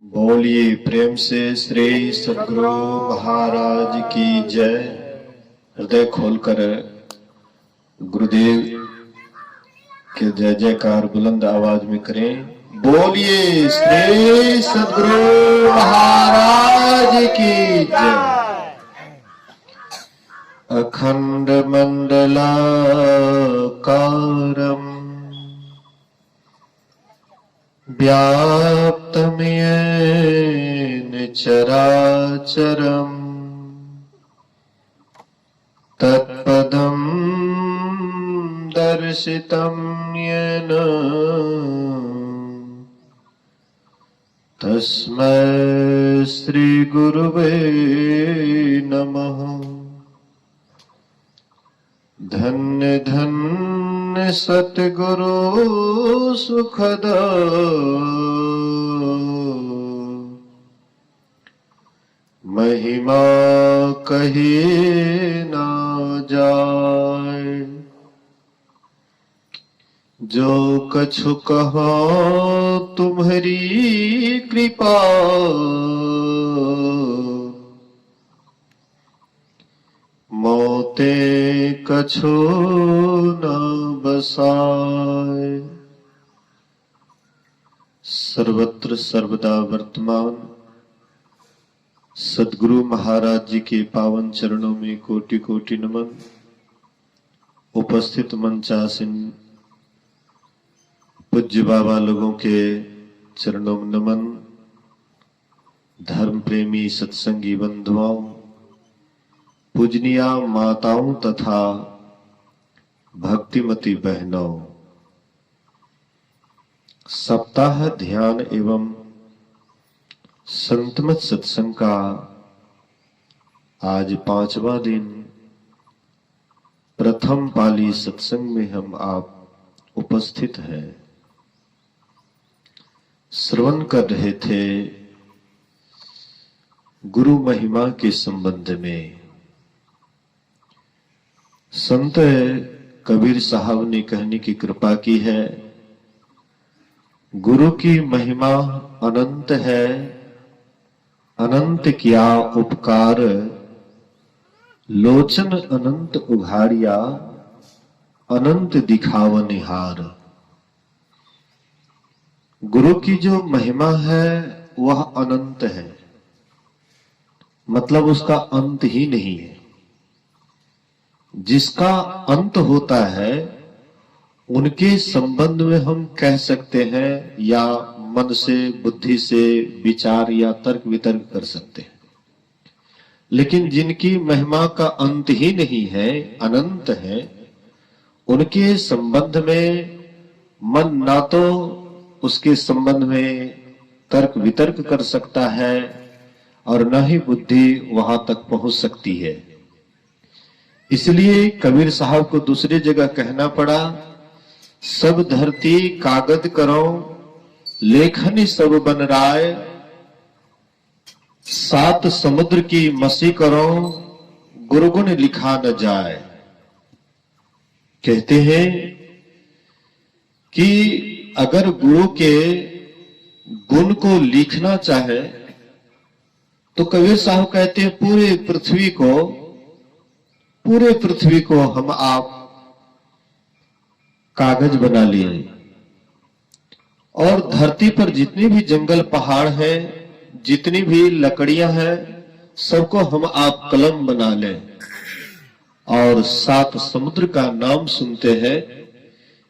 बोलिए प्रेम से श्री सद्गुरु महाराज की जय। हृदय खोलकर गुरुदेव के जय जयकार बुलंद आवाज में करें। बोलिए श्री सद्गुरु महाराज की जय। अखंड मंडलाकारम् व्याप्तं येन चराचरम् तत्पदं दर्शितं येन तस्मै श्री गुरुवे नमः। धन्य धन्य सतगुरु सुखद महिमा कही ना जाए। जो कछु कहो तुम्हारी कृपा मोते कछु न बसाए। सर्वत्र सर्वदा वर्तमान सद्गुरु महाराज जी के पावन चरणों में कोटि कोटि नमन। उपस्थित मंचासीन पूज्य बाबा लोगों के चरणों में नमन। धर्म प्रेमी सत्संगी बंधुओं, पूजनीय माताओं तथा भक्तिमती बहनों, सप्ताह ध्यान एवं संतमत सत्संग का आज 5वां दिन प्रथम पाली सत्संग में हम आप उपस्थित हैं। श्रवण कर रहे थे गुरु महिमा के संबंध में। संत कबीर साहब ने कहने की कृपा की है, गुरु की महिमा अनंत है, अनंत क्या उपकार, लोचन अनंत उघाड़िया, अनंत दिखावनिहार। गुरु की जो महिमा है वह अनंत है, मतलब उसका अंत ही नहीं है। जिसका अंत होता है उनके संबंध में हम कह सकते हैं या मन से बुद्धि से विचार या तर्क वितर्क कर सकते हैं, लेकिन जिनकी महिमा का अंत ही नहीं है, अनंत है, उनके संबंध में मन ना तो उसके संबंध में तर्क वितर्क कर सकता है और न ही बुद्धि वहां तक पहुंच सकती है। इसलिए कबीर साहब को दूसरी जगह कहना पड़ा, सब धरती कागज करो, लेखनी सब बन राय, सात समुद्र की मसी करो, गुरुगुण लिखा न जाए। कहते हैं कि अगर गुरु के गुण को लिखना चाहे तो कबीर साहब कहते हैं पूरे पृथ्वी को हम आप कागज बना लिए और धरती पर जितनी भी जंगल पहाड़ है, जितनी भी लकड़ियां हैं, सबको हम आप कलम बना लें और सात समुद्र का नाम सुनते हैं,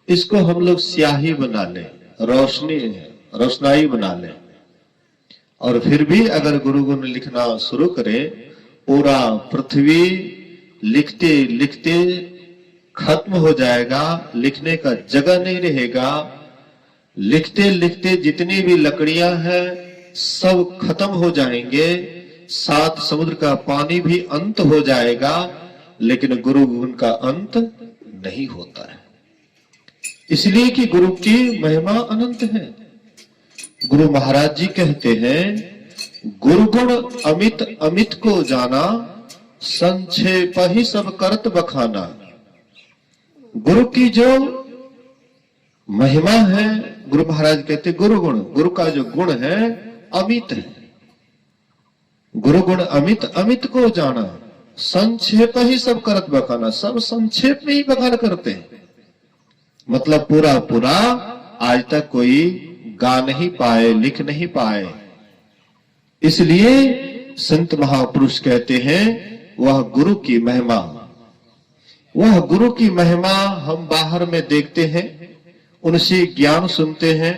इसको हम लोग स्याही बना लें, रोशनाई बना लें। और फिर भी अगर गुरु गुण लिखना शुरू करें, पूरा पृथ्वी लिखते लिखते खत्म हो जाएगा, लिखने का जगह नहीं रहेगा। लिखते लिखते जितनी भी लकड़ियां हैं सब खत्म हो जाएंगे, सात समुद्र का पानी भी अंत हो जाएगा, लेकिन गुरु गुण का अंत नहीं होता है। इसलिए कि गुरु की महिमा अनंत है। गुरु महाराज जी कहते हैं, गुरु गुण अमित अमित को जाना, संक्षेप ही सब करत बखाना। गुरु की जो महिमा है, गुरु महाराज कहते गुरु गुण, गुरु का जो गुण है अमित है। गुरु गुण अमित, अमित को जाना, संक्षेप ही सब करत बखाना, सब संक्षेप में ही बखान करते हैं। मतलब पूरा पूरा आज तक कोई गा नहीं पाए, लिख नहीं पाए। इसलिए संत महापुरुष कहते हैं वह गुरु की महिमा, वह गुरु की महिमा हम बाहर में देखते हैं, उनसे ज्ञान सुनते हैं,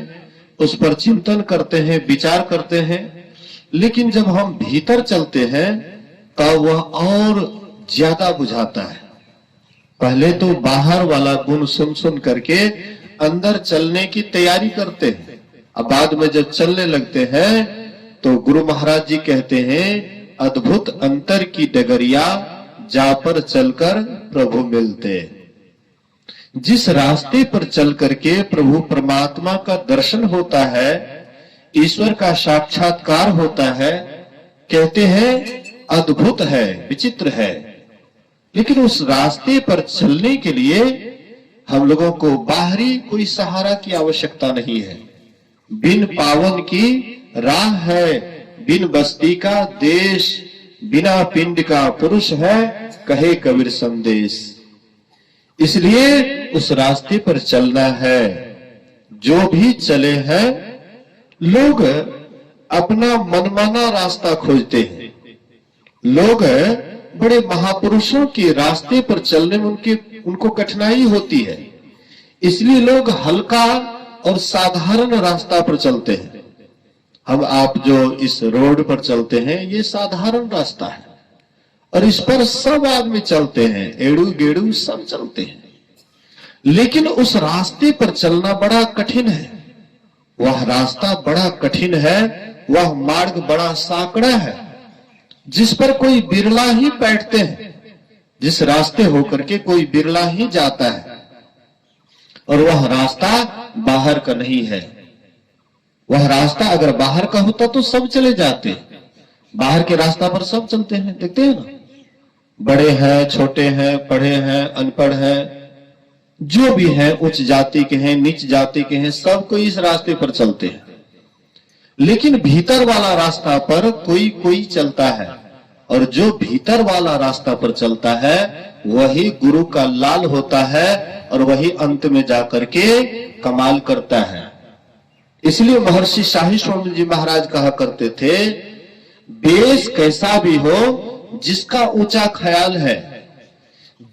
उस पर चिंतन करते हैं, विचार करते हैं। लेकिन जब हम भीतर चलते हैं तब वह और ज्यादा बुझाता है। पहले तो बाहर वाला गुण सुन सुन करके अंदर चलने की तैयारी करते हैं, अब बाद में जब चलने लगते हैं तो गुरु महाराज जी कहते हैं अद्भुत अंतर की डगरिया जा पर चलकर प्रभु मिलते। जिस रास्ते पर चल करके प्रभु परमात्मा का दर्शन होता है, ईश्वर का साक्षात्कार होता है, कहते हैं अद्भुत है, विचित्र है। लेकिन उस रास्ते पर चलने के लिए हम लोगों को बाहरी कोई सहारा की आवश्यकता नहीं है। बिन पावन की राह है, बिन बस्ती का देश, बिना पिंड का पुरुष है, कहे कबीर संदेश। इसलिए उस रास्ते पर चलना है। जो भी चले हैं लोग अपना मनमाना रास्ता खोजते हैं। लोग बड़े महापुरुषों के रास्ते पर चलने में उनको कठिनाई होती है, इसलिए लोग हल्का और साधारण रास्ता पर चलते हैं। हम आप जो इस रोड पर चलते हैं ये साधारण रास्ता है और इस पर सब आदमी चलते हैं, एड़ू गेड़ू सब चलते हैं। लेकिन उस रास्ते पर चलना बड़ा कठिन है, वह रास्ता बड़ा कठिन है, वह मार्ग बड़ा साकड़ा है, जिस पर कोई बिरला ही बैठते हैं। जिस रास्ते होकर के कोई बिरला ही जाता है और वह रास्ता बाहर का नहीं है। वह रास्ता अगर बाहर का होता तो सब चले जाते। बाहर के रास्ता पर सब चलते हैं, देखते हैं ना, बड़े हैं, छोटे हैं, पढ़े हैं, अनपढ़ हैं, जो भी हैं, उच्च जाति के हैं, नीच जाति के हैं, सब कोई इस रास्ते पर चलते हैं। लेकिन भीतर वाला रास्ता पर कोई कोई चलता है, और जो भीतर वाला रास्ता पर चलता है वही गुरु का लाल होता है और वही अंत में जाकर के कमाल करता है। इसलिए महर्षि शाही स्वामी जी महाराज कहा करते थे, देश कैसा भी हो जिसका ऊंचा ख्याल है,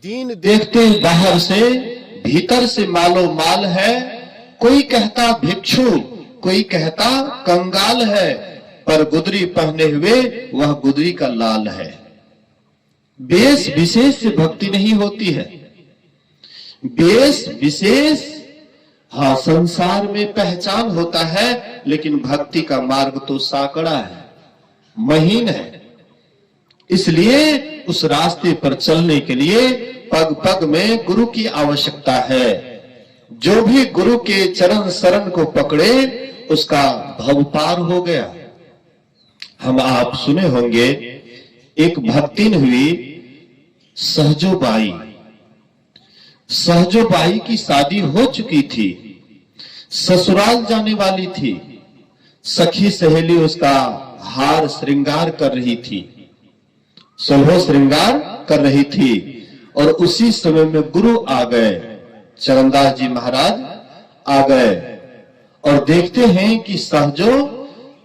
दीन देखते बाहर से भीतर से मालो माल है। कोई कहता भिक्षु, कोई कहता कंगाल है, पर गुदरी पहने हुए वह गुदरी का लाल है। बेस विशेष से भक्ति नहीं होती है। बेस विशेष हाँ संसार में पहचान होता है, लेकिन भक्ति का मार्ग तो साकड़ा है, महीन है। इसलिए उस रास्ते पर चलने के लिए पग पग में गुरु की आवश्यकता है। जो भी गुरु के चरण शरण को पकड़े उसका भव पार हो गया। हम आप सुने होंगे एक भक्तिन हुई सहजोबाई। सहजोबाई की शादी हो चुकी थी, ससुराल जाने वाली थी। सखी सहेली उसका हार श्रृंगार कर रही थी, सोलह श्रृंगार कर रही थी, और उसी समय में गुरु आ गए, चरणदास जी महाराज आ गए और देखते हैं कि सहजो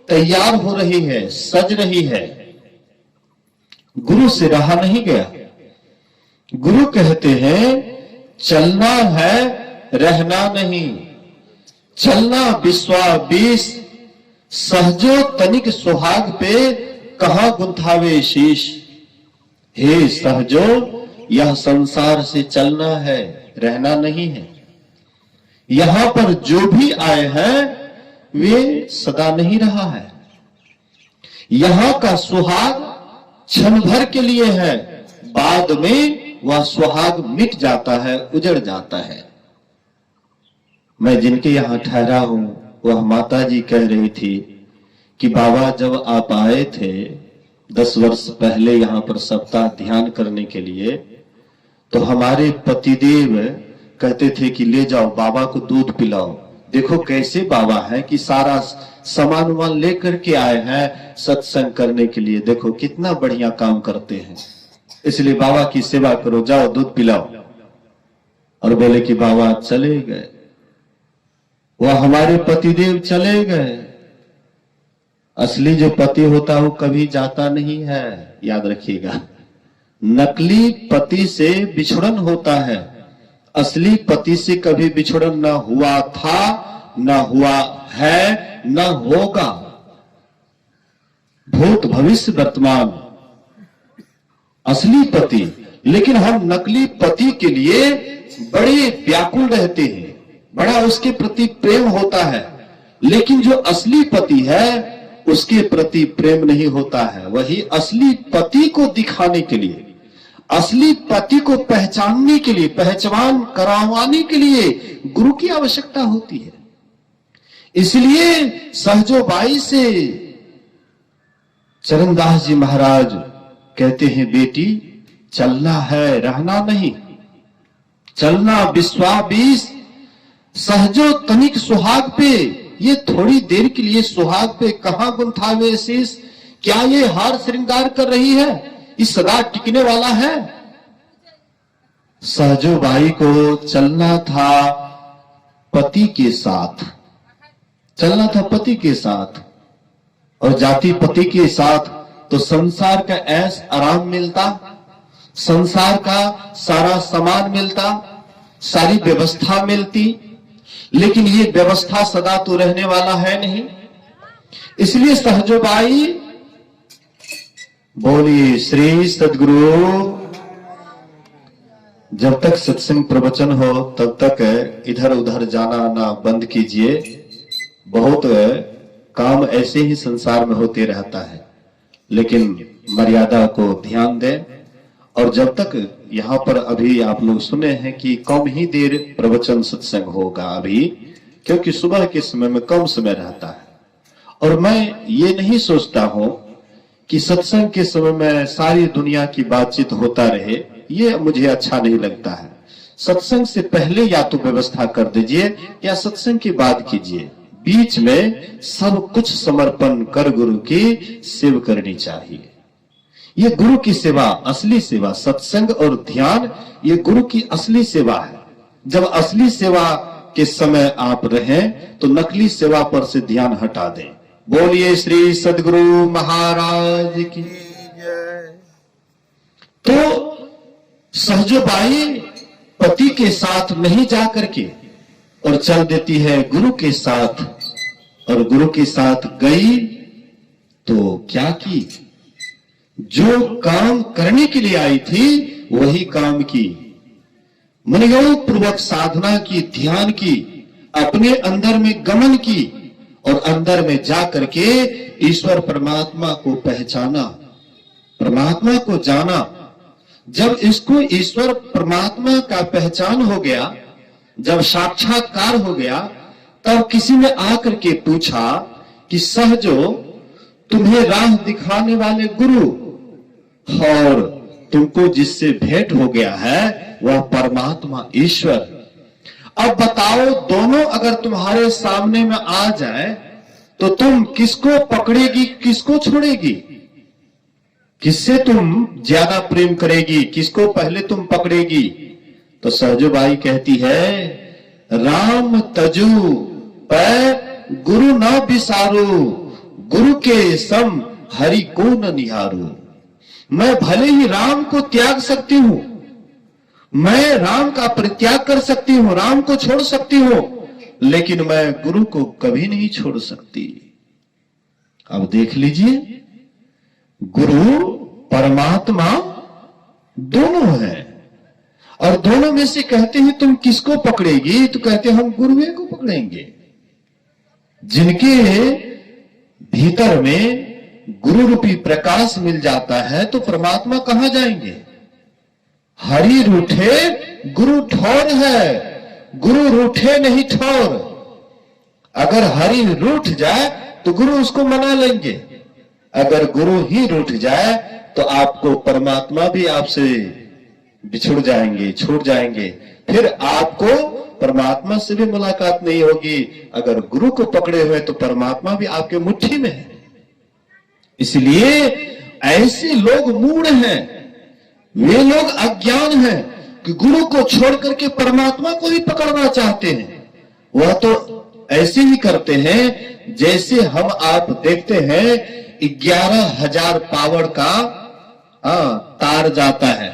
तैयार हो रही है, सज रही है। गुरु से रहा नहीं गया। गुरु कहते हैं चलना है, रहना नहीं। चलना विश्वास, सहजो तनिक सुहाग पे कहां गुंथावे शीश। हे सहजो, यह संसार से चलना है, रहना नहीं है। यहां पर जो भी आए हैं वे सदा नहीं रहा है। यहां का सुहाग क्षण भर के लिए है, बाद में वह सुहाग मिट जाता है, उजड़ जाता है। मैं जिनके यहां ठहरा हूं वह माता जी कह रही थी कि बाबा जब आप आए थे 10 वर्ष पहले यहां पर सप्ताह ध्यान करने के लिए, तो हमारे पतिदेव कहते थे कि ले जाओ बाबा को दूध पिलाओ, देखो कैसे बाबा है कि सारा सामान वामान लेकर के आए हैं सत्संग करने के लिए। देखो कितना बढ़िया काम करते हैं। इसलिए बाबा की सेवा करो, जाओ दूध पिलाओ। और बोले कि बाबा चले गए, वह हमारे पतिदेव चले गए। असली जो पति होता है वो कभी जाता नहीं है, याद रखिएगा। नकली पति से बिछड़न होता है, असली पति से कभी बिछड़न ना हुआ था, ना हुआ है, ना होगा। भूत भविष्य वर्तमान असली पति। लेकिन हम नकली पति के लिए बड़े व्याकुल रहते हैं, बड़ा उसके प्रति प्रेम होता है। लेकिन जो असली पति है उसके प्रति प्रेम नहीं होता है। वही असली पति को दिखाने के लिए, असली पति को पहचानने के लिए, पहचान करवाने के लिए गुरु की आवश्यकता होती है। इसलिए सहजोबाई से चरणदास जी महाराज कहते हैं, बेटी चलना है, रहना नहीं। चलना विश्वाबीस सहजो तनिक सुहाग पे। ये थोड़ी देर के लिए सुहाग पे कहां गुंथावे शीश। क्या ये हार श्रृंगार कर रही है? ये सदा टिकने वाला है? सहजोबाई को चलना था पति के साथ, चलना था पति के साथ। और जाति पति के साथ तो संसार का ऐश आराम मिलता, संसार का सारा सामान मिलता, सारी व्यवस्था मिलती। लेकिन ये व्यवस्था सदा तो रहने वाला है नहीं। इसलिए सहजोबाई बोली, श्री सद्गुरु जब तक सत्संग प्रवचन हो तब तक इधर उधर जाना आना बंद कीजिए। बहुत काम ऐसे ही संसार में होते रहता है, लेकिन मर्यादा को ध्यान दें। और जब तक यहाँ पर अभी आप लोग सुने हैं कि कम ही देर प्रवचन सत्संग होगा अभी, क्योंकि सुबह के समय में कम समय रहता है। और मैं ये नहीं सोचता हूं कि सत्संग के समय में सारी दुनिया की बातचीत होता रहे, ये मुझे अच्छा नहीं लगता है। सत्संग से पहले या तो व्यवस्था कर दीजिए या सत्संग के बाद कीजिए। बीच में सब कुछ समर्पण कर गुरु की सेवा करनी चाहिए। ये गुरु की सेवा, असली सेवा, सत्संग और ध्यान, ये गुरु की असली सेवा है। जब असली सेवा के समय आप रहें तो नकली सेवा पर से ध्यान हटा दें। बोलिए श्री सद्गुरु महाराज की जय। तो सहजोबाई पति के साथ नहीं जा करके और चल देती है गुरु के साथ। और गुरु के साथ गई तो क्या की? जो काम करने के लिए आई थी वही काम की। मनोयोग पूर्वक साधना की, ध्यान की, अपने अंदर में गमन की और अंदर में जा करके ईश्वर परमात्मा को पहचाना, परमात्मा को जाना। जब इसको ईश्वर परमात्मा का पहचान हो गया, जब साक्षात्कार हो गया, तब किसी ने आकर के पूछा कि सहजो, तुम्हें राह दिखाने वाले गुरु और तुमको जिससे भेंट हो गया है वह परमात्मा ईश्वर। अब बताओ, दोनों अगर तुम्हारे सामने में आ जाए तो तुम किसको पकड़ेगी, किसको छोड़ेगी? किससे तुम ज्यादा प्रेम करेगी, किसको पहले तुम पकड़ेगी? तो सहजोबाई कहती है, राम तजू पै गुरु न बिसारू, गुरु के सम हरि को न निहारू। मैं भले ही राम को त्याग सकती हूं, मैं राम का परित्याग कर सकती हूं, राम को छोड़ सकती हूं, लेकिन मैं गुरु को कभी नहीं छोड़ सकती। अब देख लीजिए, गुरु परमात्मा दोनों है। और दोनों में से कहते हैं तुम किसको पकड़ेगी? तो कहते हैं हम गुरुवे को पकड़ेंगे। जिनके भीतर में गुरु रूपी प्रकाश मिल जाता है तो परमात्मा कहां जाएंगे? हरि रूठे गुरु ठौर है, गुरु रूठे नहीं ठौर। अगर हरि रूठ जाए तो गुरु उसको मना लेंगे, अगर गुरु ही रूठ जाए तो आपको परमात्मा भी आपसे बिछुड़ जाएंगे, छूट जाएंगे। फिर आपको परमात्मा से भी मुलाकात नहीं होगी। अगर गुरु को पकड़े हुए तो परमात्मा भी आपके मुट्ठी में है। इसलिए ऐसे लोग मूढ़ हैं, वे लोग अज्ञान हैं कि गुरु को छोड़ करके परमात्मा को ही पकड़ना चाहते हैं। वह तो ऐसे ही करते हैं जैसे हम आप देखते हैं 11,000 पावर का तार जाता है।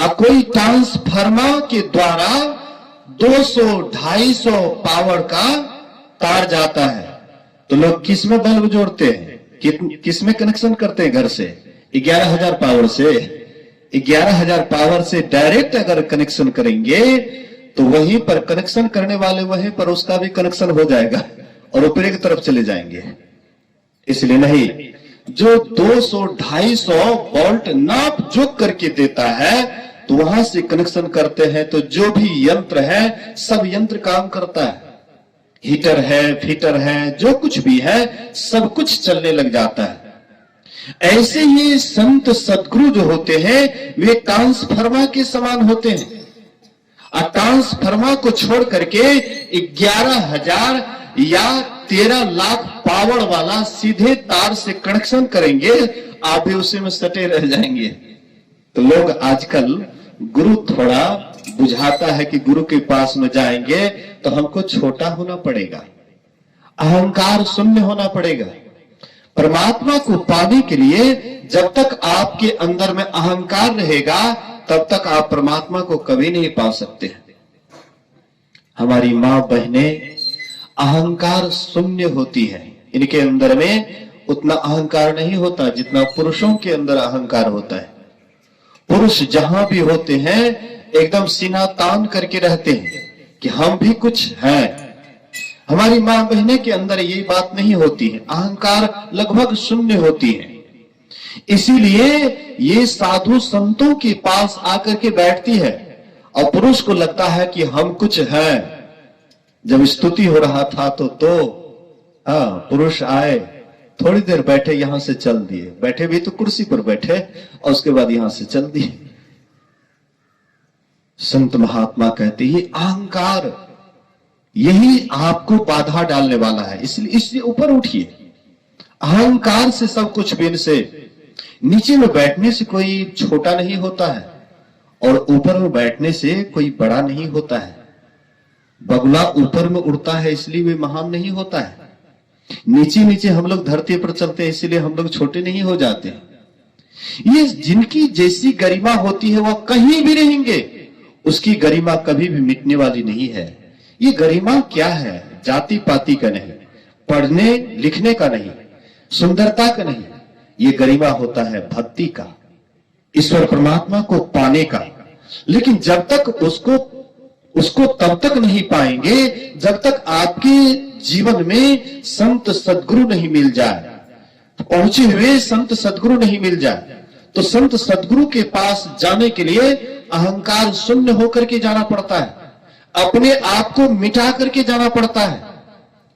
अब कोई ट्रांसफार्मर के द्वारा 200-250 पावर का तार जाता है, तो लोग किस में बल्ब जोड़ते हैं, किस में कनेक्शन करते हैं? घर से 11,000 पावर से। 11,000 पावर से डायरेक्ट अगर कनेक्शन करेंगे तो वहीं पर कनेक्शन करने वाले वहीं पर उसका भी कनेक्शन हो जाएगा और ऊपर की तरफ चले जाएंगे। इसलिए नहीं, जो 200-250 वोल्ट नाप जोक करके देता है तो वहां से कनेक्शन करते हैं, तो जो भी यंत्र है सब यंत्र काम करता है। हीटर है, फीटर है, जो कुछ भी है सब कुछ चलने लग जाता है। ऐसे ही संत सद्गुरु जो होते हैं वे ट्रांसफार्मर के समान होते हैं। और ट्रांसफार्मर को छोड़ करके 11,000 या 13 लाख पावर वाला सीधे तार से कनेक्शन करेंगे, आप भी उसी में सटे रह जाएंगे। तो लोग आजकल गुरु थोड़ा बुझाता है कि गुरु के पास में जाएंगे तो हमको छोटा होना पड़ेगा, अहंकार शून्य होना पड़ेगा। परमात्मा को पाने के लिए जब तक आपके अंदर में अहंकार रहेगा तब तक आप परमात्मा को कभी नहीं पा सकते। हमारी मां बहनें अहंकार शून्य होती है, इनके अंदर में उतना अहंकार नहीं होता जितना पुरुषों के अंदर अहंकार होता है। पुरुष जहां भी होते हैं एकदम सीना तान करके रहते हैं कि हम भी कुछ हैं। हमारी मां बहने के अंदर ये बात नहीं होती है, अहंकार लगभग शून्य होती है। इसीलिए ये साधु संतों के पास आकर के बैठती है और पुरुष को लगता है कि हम कुछ हैं। जब स्तुति हो रहा था तो पुरुष आए, थोड़ी देर बैठे, यहां से चल दिए। बैठे भी तो कुर्सी पर बैठे और उसके बाद यहां से चल दिए। संत महात्मा कहते हैं अहंकार यही आपको बाधा डालने वाला है, इसलिए इससे ऊपर उठिए। अहंकार से सब कुछ बिन से नीचे में बैठने से कोई छोटा नहीं होता है और ऊपर में बैठने से कोई बड़ा नहीं होता है। बगुला ऊपर में उड़ता है इसलिए वे महान नहीं होता है। नीचे नीचे हम लोग धरती पर चलते हैं इसलिए हम लोग छोटे नहीं हो जाते। ये जिनकी जैसी गरिमा होती है वह कहीं भी रहेंगे, उसकी गरिमा कभी भी मिटने वाली नहीं है। ये गरिमा क्या है? जाति पाति का नहीं, पढ़ने लिखने का नहीं, सुंदरता का नहीं। ये गरिमा होता है भक्ति का, ईश्वर परमात्मा को पाने का। लेकिन जब तक उसको तब तक नहीं पाएंगे जब तक आपके जीवन में संत सद्गुरु नहीं मिल जाए, पहुंचे हुए संत सद्गुरु नहीं मिल जाए। तो संत सद्गुरु के पास जाने के लिए अहंकार शून्य होकर के जाना पड़ता है, अपने आप को मिटा करके जाना पड़ता है।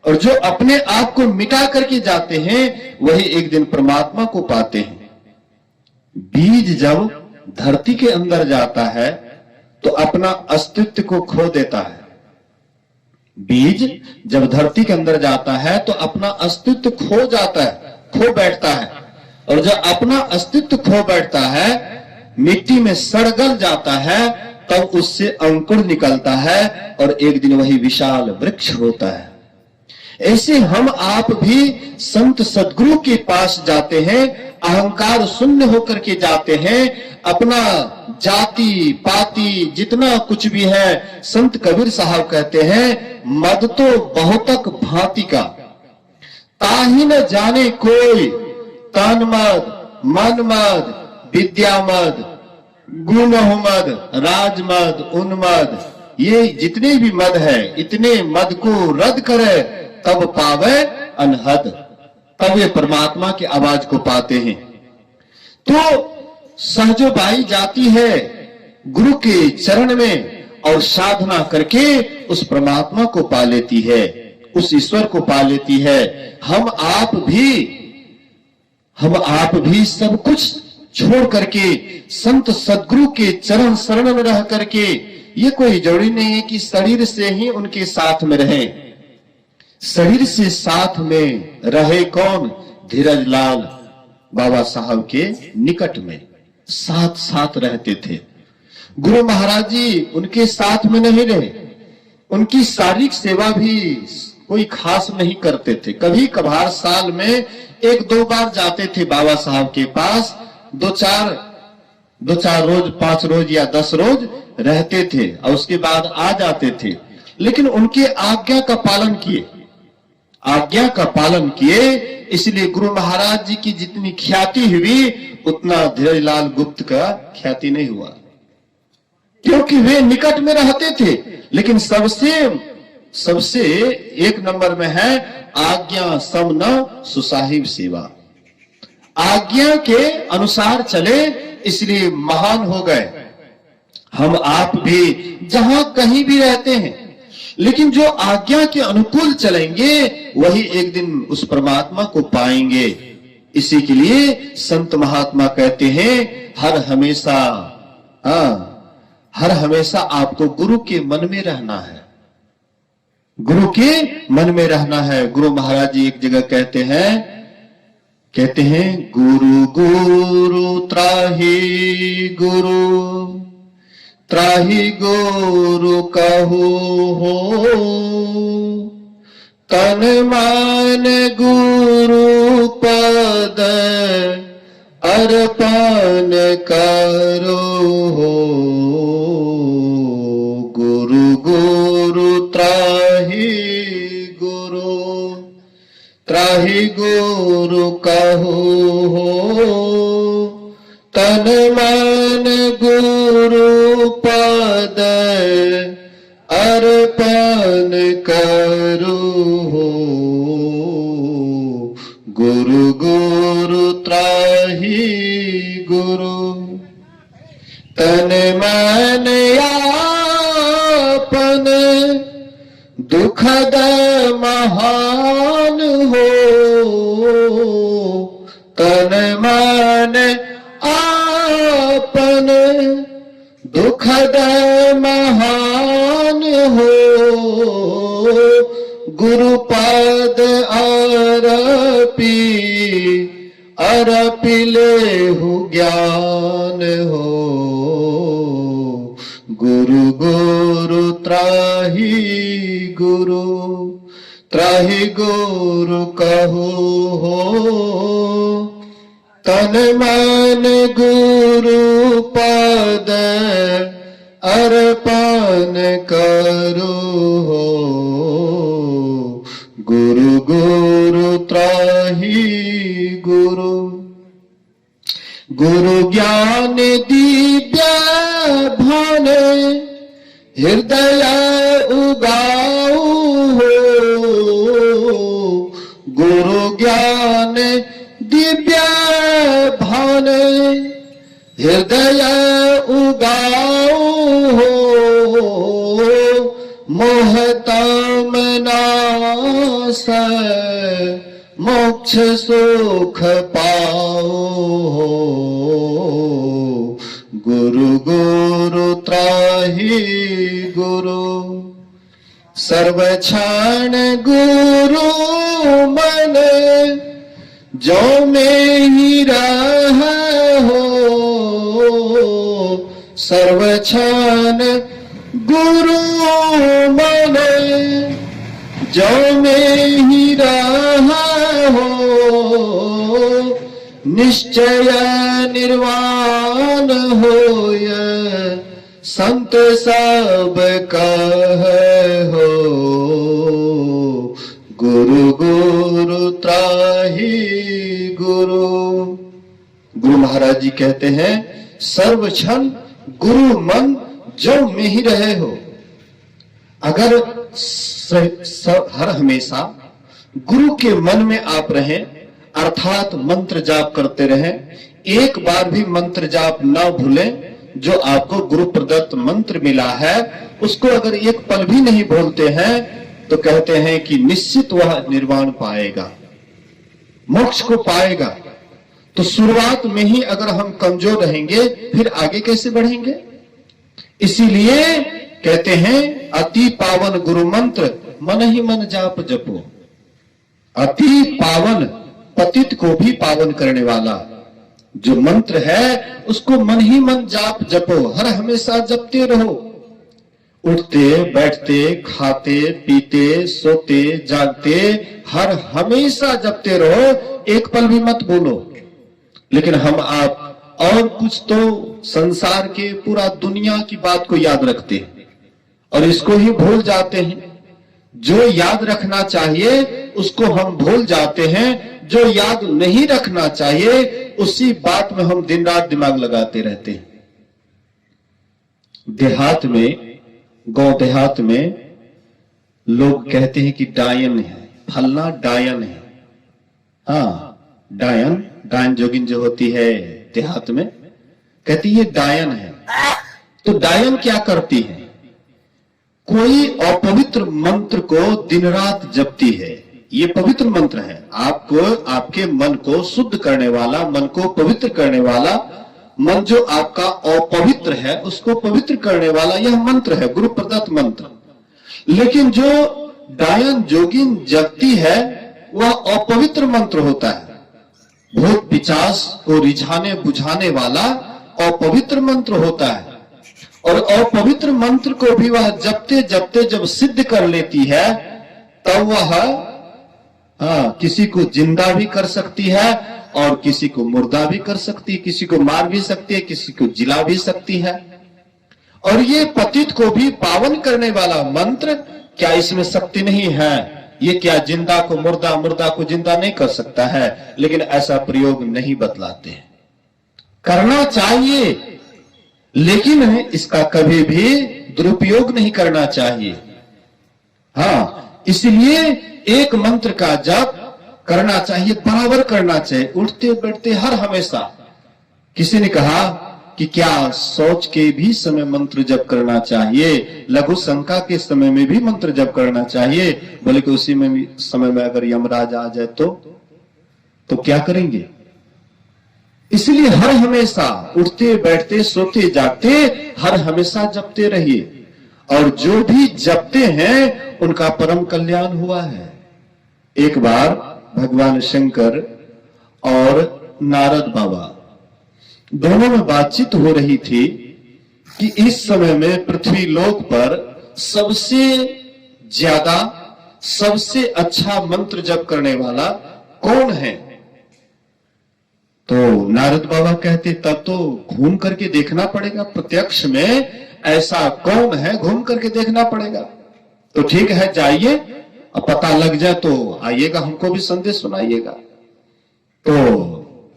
और जो अपने आप को मिटा करके जाते हैं वही एक दिन परमात्मा को पाते हैं। बीज जब धरती के अंदर जाता है तो अपना अस्तित्व को खो देता है। बीज जब धरती के अंदर जाता है तो अपना अस्तित्व खो जाता है, खो बैठता है। और जब अपना अस्तित्व खो बैठता है, मिट्टी में सड़गल जाता है, तब उससे अंकुर निकलता है और एक दिन वही विशाल वृक्ष होता है। ऐसे हम आप भी संत सद्गुरु के पास जाते हैं, अहंकार शून्य होकर के जाते हैं। अपना जाति पाति जितना कुछ भी है, संत कबीर साहब कहते हैं मद तो बहुतक भांति का, ताहि न जाने कोई, तन मद, मन मद, विद्या मद, गुण मद, राज मद, उन्मद। ये जितने भी मद है इतने मद को रद्द करे तब पावे अनहद, तब ये परमात्मा की आवाज को पाते हैं। तो सहजो बाई जाती है गुरु के चरण में और साधना करके उस परमात्मा को पा लेती है, उस ईश्वर को पा लेती है। हम आप भी सब कुछ छोड़ करके संत सद्गुरु के चरण शरण में रह करके ये कोई जरूरी नहीं है कि शरीर से ही उनके साथ में रहे। शरीर से साथ में रहे कौन? धीरज लाल बाबा साहब के निकट में साथ साथ रहते थे। गुरु महाराज जी उनके साथ में नहीं रहे, उनकी शारीरिक सेवा भी कोई खास नहीं करते थे। कभी कभार साल में 1-2 बार जाते थे बाबा साहब के पास, 2-4 रोज, 5 रोज या 10 रोज रहते थे और उसके बाद आ जाते थे। लेकिन उनके आज्ञा का पालन किए, आज्ञा का पालन किए, इसलिए गुरु महाराज जी की जितनी ख्याति हुई उतना धीरजलाल गुप्त का ख्याति नहीं हुआ, क्योंकि वे निकट में रहते थे। लेकिन सबसे एक नंबर में है आज्ञा समना सुसाहिब सेवा। आज्ञा के अनुसार चले, इसलिए महान हो गए। हम आप भी जहां कहीं भी रहते हैं, लेकिन जो आज्ञा के अनुकूल चलेंगे वही एक दिन उस परमात्मा को पाएंगे। इसी के लिए संत महात्मा कहते हैं हर हमेशा आपको गुरु के मन में रहना है, गुरु के मन में रहना है। गुरु महाराज जी एक जगह कहते हैं गुरु गुरु त्राही गुरु कहू हो, तन मान गुरु पद अर्पण करो हो। गुरु गुरु त्राही गुरु कहू हो, तन मन गुरु पद अर्पण करो हो। गुरु गुरु त्राही गुरु, तन मन आपन दुखद महान हो। तन मन आपन दुखद महान हो। गुरु पद अर्पि लेहु ज्ञान हो। गुरु गुरु त्राही गुरु कहू हो, तन मन गुरु पद अर्पण करो हो। गुरु गुरु त्राही गुरु ज्ञान दिव्य भान हृदय उगाऊ हो। गुरु ज्ञान दिव्य भान हृदय उगाऊ हो। मोहतम नाश मोक्ष सुख पाओ हो। गुरु गुरु त्राही गुरु, सर्व क्षण गुरु मन जो में ही रह हो। सर्व क्षण गुरु मन जो में ही रहा हो। निश्चय निर्वाण होय संत सब कहे हो। गुरु गुरु त्राही गुरु। गुरु महाराज जी कहते हैं सर्व क्षण गुरु मन जो में ही रहे हो। अगर हर हमेशा गुरु के मन में आप रहें, अर्थात मंत्र जाप करते रहें, एक बार भी मंत्र जाप ना भूलें। जो आपको गुरु प्रदत्त मंत्र मिला है उसको अगर एक पल भी नहीं बोलते हैं तो कहते हैं कि निश्चित वह निर्वाण पाएगा, मोक्ष को पाएगा। तो शुरुआत में ही अगर हम कमजोर रहेंगे फिर आगे कैसे बढ़ेंगे? इसीलिए कहते हैं अति पावन गुरु मंत्र मन ही मन जाप जपो। अति पावन, पतित को भी पावन करने वाला जो मंत्र है उसको मन ही मन जाप जपो, हर हमेशा जपते रहो। उठते बैठते खाते पीते सोते जागते हर हमेशा जपते रहो, एक पल भी मत बोलो। लेकिन हम आप और कुछ तो संसार के पूरा दुनिया की बात को याद रखते हैं और इसको ही भूल जाते हैं। जो याद रखना चाहिए उसको हम भूल जाते हैं, जो याद नहीं रखना चाहिए उसी बात में हम दिन रात दिमाग लगाते रहते हैं। देहात में, गांव देहात में लोग कहते हैं कि डायन है, फलना डायन है। हाँ, डायन जोगिन जो होती है देहात में, कहती है डायन है। तो डायन क्या करती है? कोई अपवित्र मंत्र को दिन रात जपती है। ये पवित्र मंत्र है, आपको आपके मन को शुद्ध करने वाला, मन को पवित्र करने वाला, मन जो आपका अपवित्र है उसको पवित्र करने वाला यह मंत्र है, गुरु प्रदत्त मंत्र। लेकिन जो डायन जोगिन जपती है वह अपवित्र मंत्र होता है, भूत पिशाच को रिझाने बुझाने वाला अपवित्र मंत्र होता है। और अपवित्र मंत्र को भी वह जपते जपते जब सिद्ध कर लेती है तब वह किसी को जिंदा भी कर सकती है और किसी को मुर्दा भी कर सकती है, किसी को मार भी सकती है, किसी को जिला भी सकती है। और ये पतित को भी पावन करने वाला मंत्र, क्या इसमें शक्ति नहीं है? ये क्या जिंदा को मुर्दा, मुर्दा को जिंदा नहीं कर सकता है? लेकिन ऐसा प्रयोग नहीं बतलाते हैं। करना चाहिए लेकिन इसका कभी भी दुरुपयोग नहीं करना चाहिए। हाँ, इसलिए एक मंत्र का जप करना चाहिए, बराबर करना चाहिए, उठते बैठते हर हमेशा। किसी ने कहा कि क्या शौच के भी समय मंत्र जप करना चाहिए, लघु शंका के समय में भी मंत्र जप करना चाहिए? बोले कि उसी में भी समय में अगर यमराज आ जाए तो क्या करेंगे? इसलिए हर हमेशा उठते बैठते सोते जागते हर हमेशा जपते रहिए, और जो भी जपते हैं उनका परम कल्याण हुआ है। एक बार भगवान शंकर और नारद बाबा दोनों में बातचीत हो रही थी कि इस समय में पृथ्वी लोक पर सबसे ज्यादा, सबसे अच्छा मंत्र जप करने वाला कौन है? तो नारद बाबा कहते तब तो घूम करके देखना पड़ेगा, प्रत्यक्ष में ऐसा कौन है घूम करके देखना पड़ेगा। तो ठीक है, जाइए, अब पता लग जाए तो आइएगा, हमको भी संदेश सुनाइएगा। तो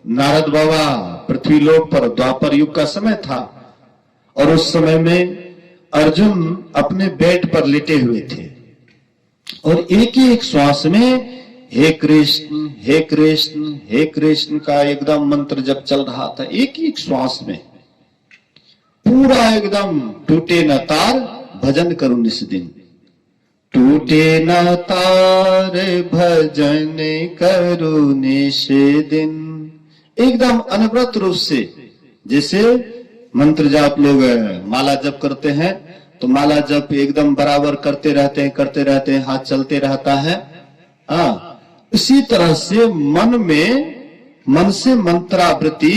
नारद बाबा पृथ्वी लोक पर द्वापर युग का समय था और उस समय में अर्जुन अपने बेड पर लेटे हुए थे और एक ही एक श्वास में हे कृष्ण हे कृष्ण हे कृष्ण का एकदम मंत्र जब चल रहा था। एक ही श्वास में पूरा एकदम टूटे न तार भजन करूं निस दिन, टूटे न तार भजन करूं निस दिन। एकदम अनवरत रूप से, जैसे मंत्र जाप लोग माला जप करते हैं तो माला जप एकदम बराबर करते रहते हैं, हाथ चलते रहता है। इसी तरह से मन से मंत्रावृत्ति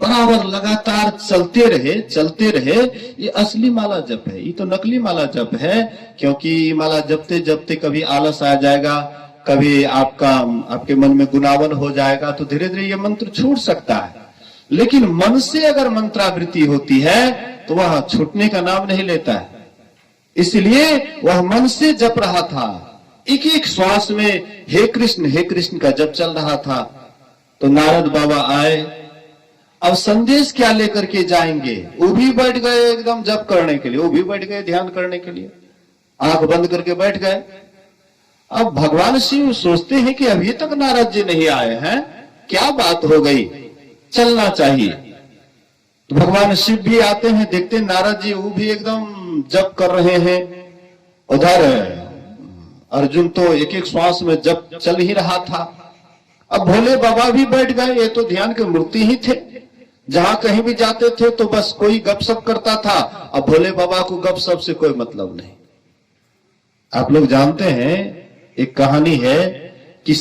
बराबर लगातार चलते रहे। ये असली माला जप है, ये तो नकली माला जप है। क्योंकि माला जपते जपते कभी आलस आ जाएगा, कभी आपके मन में गुनावन हो जाएगा, तो धीरे धीरे ये मंत्र छूट सकता है। लेकिन मन से अगर मंत्रावृत्ति होती है तो वह छूटने का नाम नहीं लेता है। इसलिए वह मन से जप रहा था, एक एक श्वास में हे कृष्ण का जप चल रहा था। तो नारद बाबा आए, अब संदेश क्या लेकर के जाएंगे? वो भी बैठ गए एकदम जप करने के लिए, वो भी बैठ गए ध्यान करने के लिए, आंख बंद करके बैठ गए। अब भगवान शिव सोचते हैं कि अभी तक नारद जी नहीं आए हैं, क्या बात हो गई, चलना चाहिए। तो भगवान शिव भी आते हैं, देखते नारद जी वो भी एकदम जप कर रहे हैं। उधर अर्जुन तो एक एक श्वास में जप चल ही रहा था। अब भोले बाबा भी बैठ गए, ये तो ध्यान के मूर्ति ही थे, जहां कहीं भी जाते थे तो बस कोई गपशप करता था। अब भोले बाबा को गपशप से कोई मतलब नहीं। आप लोग जानते हैं, एक कहानी है कि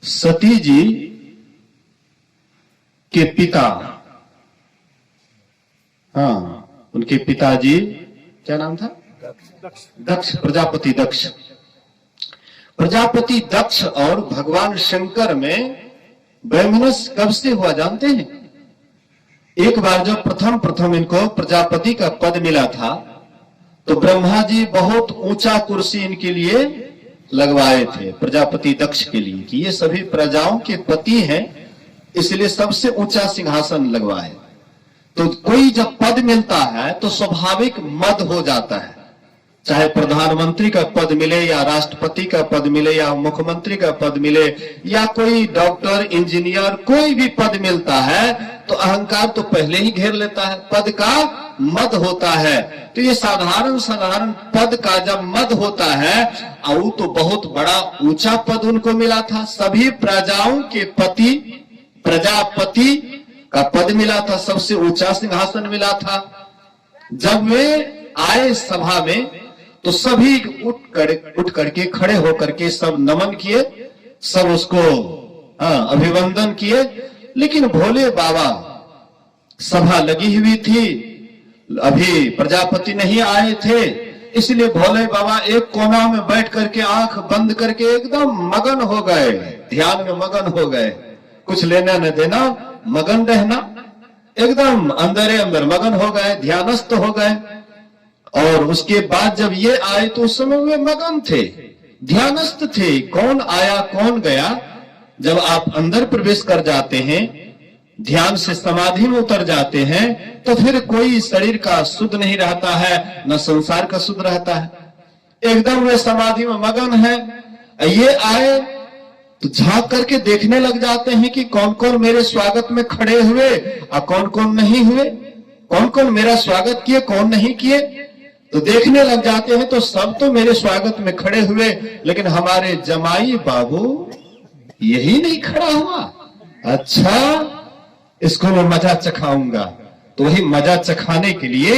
सती जी के पिता, हाँ, उनके पिताजी क्या नाम था? दक्ष, प्रजापति दक्ष। प्रजापति दक्ष और भगवान शंकर में वैमनस्य कब से हुआ जानते हैं? एक बार जब प्रथम इनको प्रजापति का पद मिला था तो ब्रह्मा जी बहुत ऊंचा कुर्सी इनके लिए लगवाए थे, प्रजापति दक्ष के लिए, कि ये सभी प्रजाओं के पति हैं, इसलिए सबसे ऊंचा सिंहासन लगवाए। तो कोई जब पद मिलता है तो स्वाभाविक मद हो जाता है, चाहे प्रधानमंत्री का पद मिले या राष्ट्रपति का पद मिले या मुख्यमंत्री का पद मिले या कोई डॉक्टर, इंजीनियर, कोई भी पद मिलता है तो अहंकार तो पहले ही घेर लेता है, पद का मद होता है। तो ये साधारण पद का जब मद होता है, और तो बहुत बड़ा ऊंचा पद उनको मिला था, सभी प्रजाओं के पति, प्रजापति का पद मिला था, सबसे ऊंचा सिंहासन मिला था। जब वे आए सभा में तो सभी उठ करके खड़े होकर के सब नमन किए, सब उसको अभिवंदन किए। लेकिन भोले बाबा, सभा लगी हुई थी, अभी प्रजापति नहीं आए थे, इसलिए भोले बाबा एक कोना में बैठ करके आंख बंद करके एकदम मगन हो गए, ध्यान में मगन हो गए, कुछ लेना न देना, मगन रहना, एकदम अंदर अंदर मगन हो गए, ध्यानस्थ हो गए। और उसके बाद जब ये आए तो उस समय वे मगन थे, ध्यानस्थ थे, कौन आया कौन गया। जब आप अंदर प्रवेश कर जाते हैं, ध्यान से समाधि में उतर जाते हैं, तो फिर कोई शरीर का सुध नहीं रहता है, न संसार का सुध रहता है, एकदम वे समाधि में मगन है। ये आए तो झांक करके देखने लग जाते हैं कि कौन कौन मेरे स्वागत में खड़े हुए और कौन कौन नहीं हुए, कौन कौन मेरा स्वागत किए कौन नहीं किए। तो देखने लग जाते हैं तो सब तो मेरे स्वागत में खड़े हुए, लेकिन हमारे जमाई बाबू यही नहीं खड़ा हुआ। अच्छा, इसको मैं मजा चखाऊंगा। तो वही मजा चखाने के लिए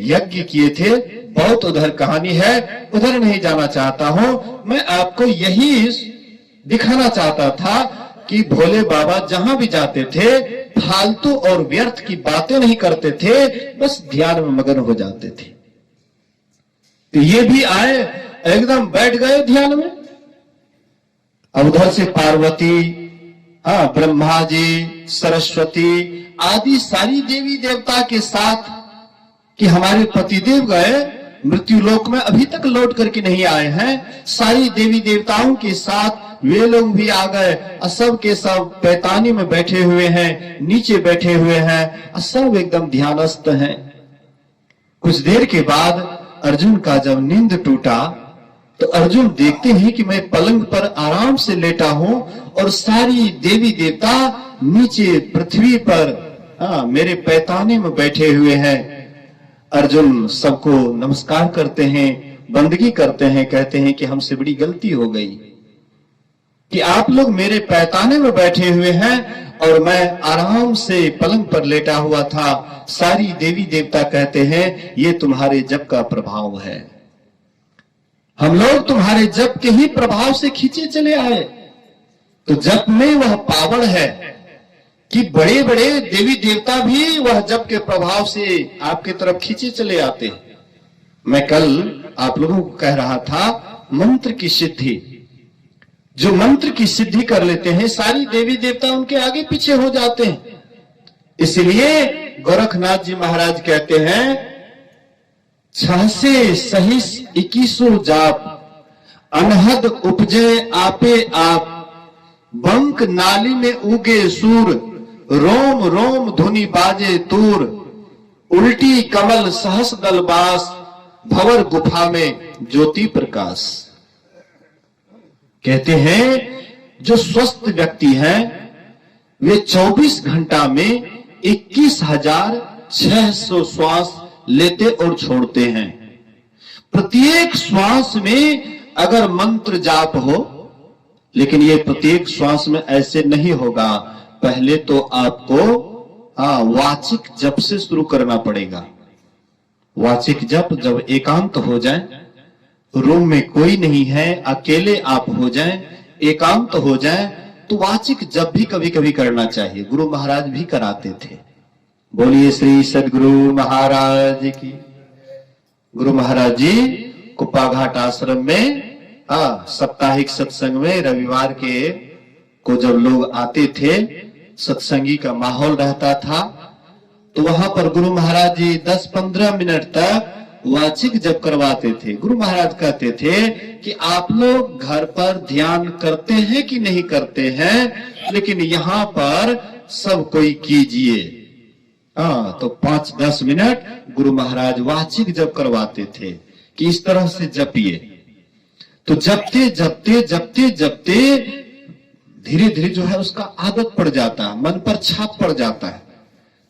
यज्ञ किए थे। बहुत उधर कहानी है, उधर नहीं जाना चाहता हूं। मैं आपको यही दिखाना चाहता था कि भोले बाबा जहां भी जाते थे फालतू और व्यर्थ की बातें नहीं करते थे, बस ध्यान में मगन हो जाते थे। तो ये भी आए, एकदम बैठ गए ध्यान में। अब उधर से पार्वती, ब्रह्मा जी, सरस्वती आदि सारी देवी देवता के साथ, कि हमारे पतिदेव गए मृत्यु लोक में, अभी तक लौट करके नहीं आए हैं, सारी देवी देवताओं के साथ वे लोग भी आ गए। सब के सब पैतानी में बैठे हुए हैं, नीचे बैठे हुए हैं, सब एकदम ध्यानस्थ हैं। कुछ देर के बाद अर्जुन का जब नींद टूटा तो अर्जुन देखते हैं कि मैं पलंग पर आराम से लेटा हूं और सारी देवी देवता नीचे पृथ्वी पर मेरे पैताने में बैठे हुए हैं। अर्जुन सबको नमस्कार करते हैं, बंदगी करते हैं, कहते हैं कि हमसे बड़ी गलती हो गई कि आप लोग मेरे पैताने में बैठे हुए हैं और मैं आराम से पलंग पर लेटा हुआ था। सारी देवी देवता कहते हैं ये तुम्हारे जप का प्रभाव है, हम लोग तुम्हारे जप के ही प्रभाव से खींचे चले आए। तो जप में वह पावर है कि बड़े बड़े देवी देवता भी वह जप के प्रभाव से आपके तरफ खींचे चले आते हैं। मैं कल आप लोगों को कह रहा था, मंत्र की सिद्धि, जो मंत्र की सिद्धि कर लेते हैं सारी देवी देवता उनके आगे पीछे हो जाते हैं। इसलिए गोरखनाथ जी महाराज कहते हैं, 6 से सहिस 21 जाप, अनहद उपजे आपे आप, बंक नाली में उगे सूर, रोम रोम धुनि बाजे तूर, उल्टी कमल सहस दल बास, भंवर गुफा में ज्योति प्रकाश। कहते हैं जो स्वस्थ व्यक्ति हैं वे 24 घंटा में 21,600 श्वास लेते और छोड़ते हैं। प्रत्येक श्वास में अगर मंत्र जाप हो लेकिन ये प्रत्येक श्वास में ऐसे नहीं होगा। पहले तो आपको वाचिक जप से शुरू करना पड़ेगा। वाचिक जप जब एकांत हो जाए, रूम में कोई नहीं है, अकेले आप हो जाएं, एकांत हो जाए, तो वाचिक जप भी कभी कभी करना चाहिए। गुरु महाराज भी कराते थे। बोलिए श्री सदगुरु महाराज की। गुरु महाराज जी कुप्पाघाट आश्रम में साप्ताहिक सत्संग में रविवार के को जब लोग आते थे, सत्संगी का माहौल रहता था, तो वहां पर गुरु महाराज जी 10-15 मिनट तक वाचिक जप करवाते थे। गुरु महाराज कहते थे कि आप लोग घर पर ध्यान करते हैं कि नहीं करते हैं, लेकिन यहाँ पर सब कोई कीजिए। तो 5-10 मिनट गुरु महाराज वाचिक जप करवाते थे कि इस तरह से जपिए। तो जपते जपते जपते जपते धीरे धीरे जो है उसका आदत पड़ जाता है, मन पर छाप पड़ जाता है।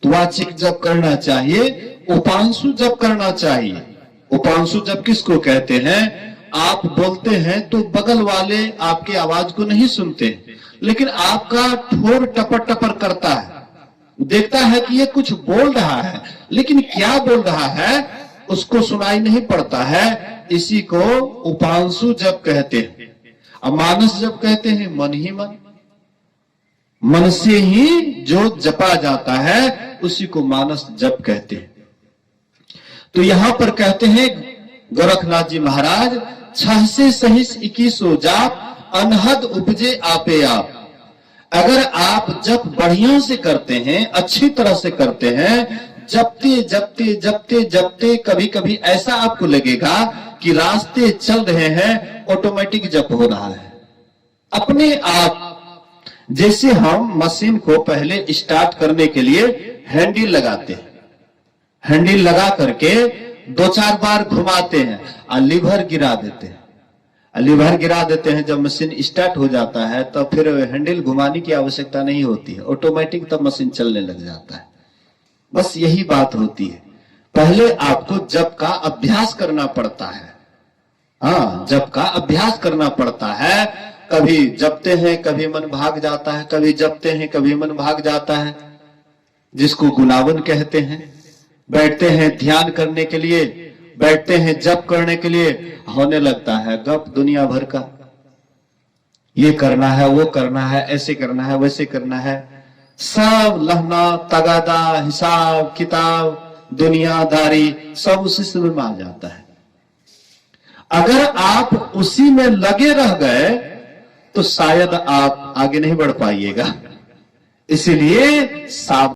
तो वाचिक जप करना चाहिए, उपांशु जप करना चाहिए। उपांशु जप किसको कहते हैं? आप बोलते हैं तो बगल वाले आपकी आवाज को नहीं सुनते, लेकिन आपका ठोर टपर टपर करता है, देखता है कि ये कुछ बोल रहा है, लेकिन क्या बोल रहा है उसको सुनाई नहीं पड़ता है। इसी को उपांशु जप कहते हैं। अब मानस जप कहते हैं मन ही मन, मन से ही जो जपा जाता है उसी को मानस जप कहते हैं। तो यहां पर कहते हैं गोरखनाथ जी महाराज, 6 से सहिस 21 जाप अनहद उपजे आपे आप। अगर आप जप बढ़िया से करते हैं, अच्छी तरह से करते हैं, जपते जपते जपते जपते कभी कभी ऐसा आपको लगेगा कि रास्ते चल रहे हैं, ऑटोमेटिक जप हो रहा है अपने आप। जैसे हम मशीन को पहले स्टार्ट करने के लिए हैंडल लगाते हैं, हैंडल लगा करके 2-4 बार घुमाते हैं और लीवर गिरा देते हैं। लीवर गिरा देते हैं, जब मशीन स्टार्ट हो जाता है तो फिर हैंडल घुमाने की आवश्यकता नहीं होती है, ऑटोमेटिक तब मशीन चलने लग जाता है। बस यही बात होती है। पहले आपको जप का अभ्यास करना पड़ता है। जप का अभ्यास करना पड़ता है। कभी जपते हैं कभी मन भाग जाता है, कभी जपते हैं कभी मन भाग जाता है, जिसको गुनावन कहते हैं। बैठते हैं ध्यान करने के लिए, बैठते हैं जप करने के लिए, होने लगता है गप दुनिया भर का। ये करना है, वो करना है, ऐसे करना है, वैसे करना है, सब लहना तगादा हिसाब किताब दुनियादारी सब उसी से में आ जाता है। अगर आप उसी में लगे रह गए तो शायद आप आगे नहीं बढ़ पाइएगा। इसीलिए सावधान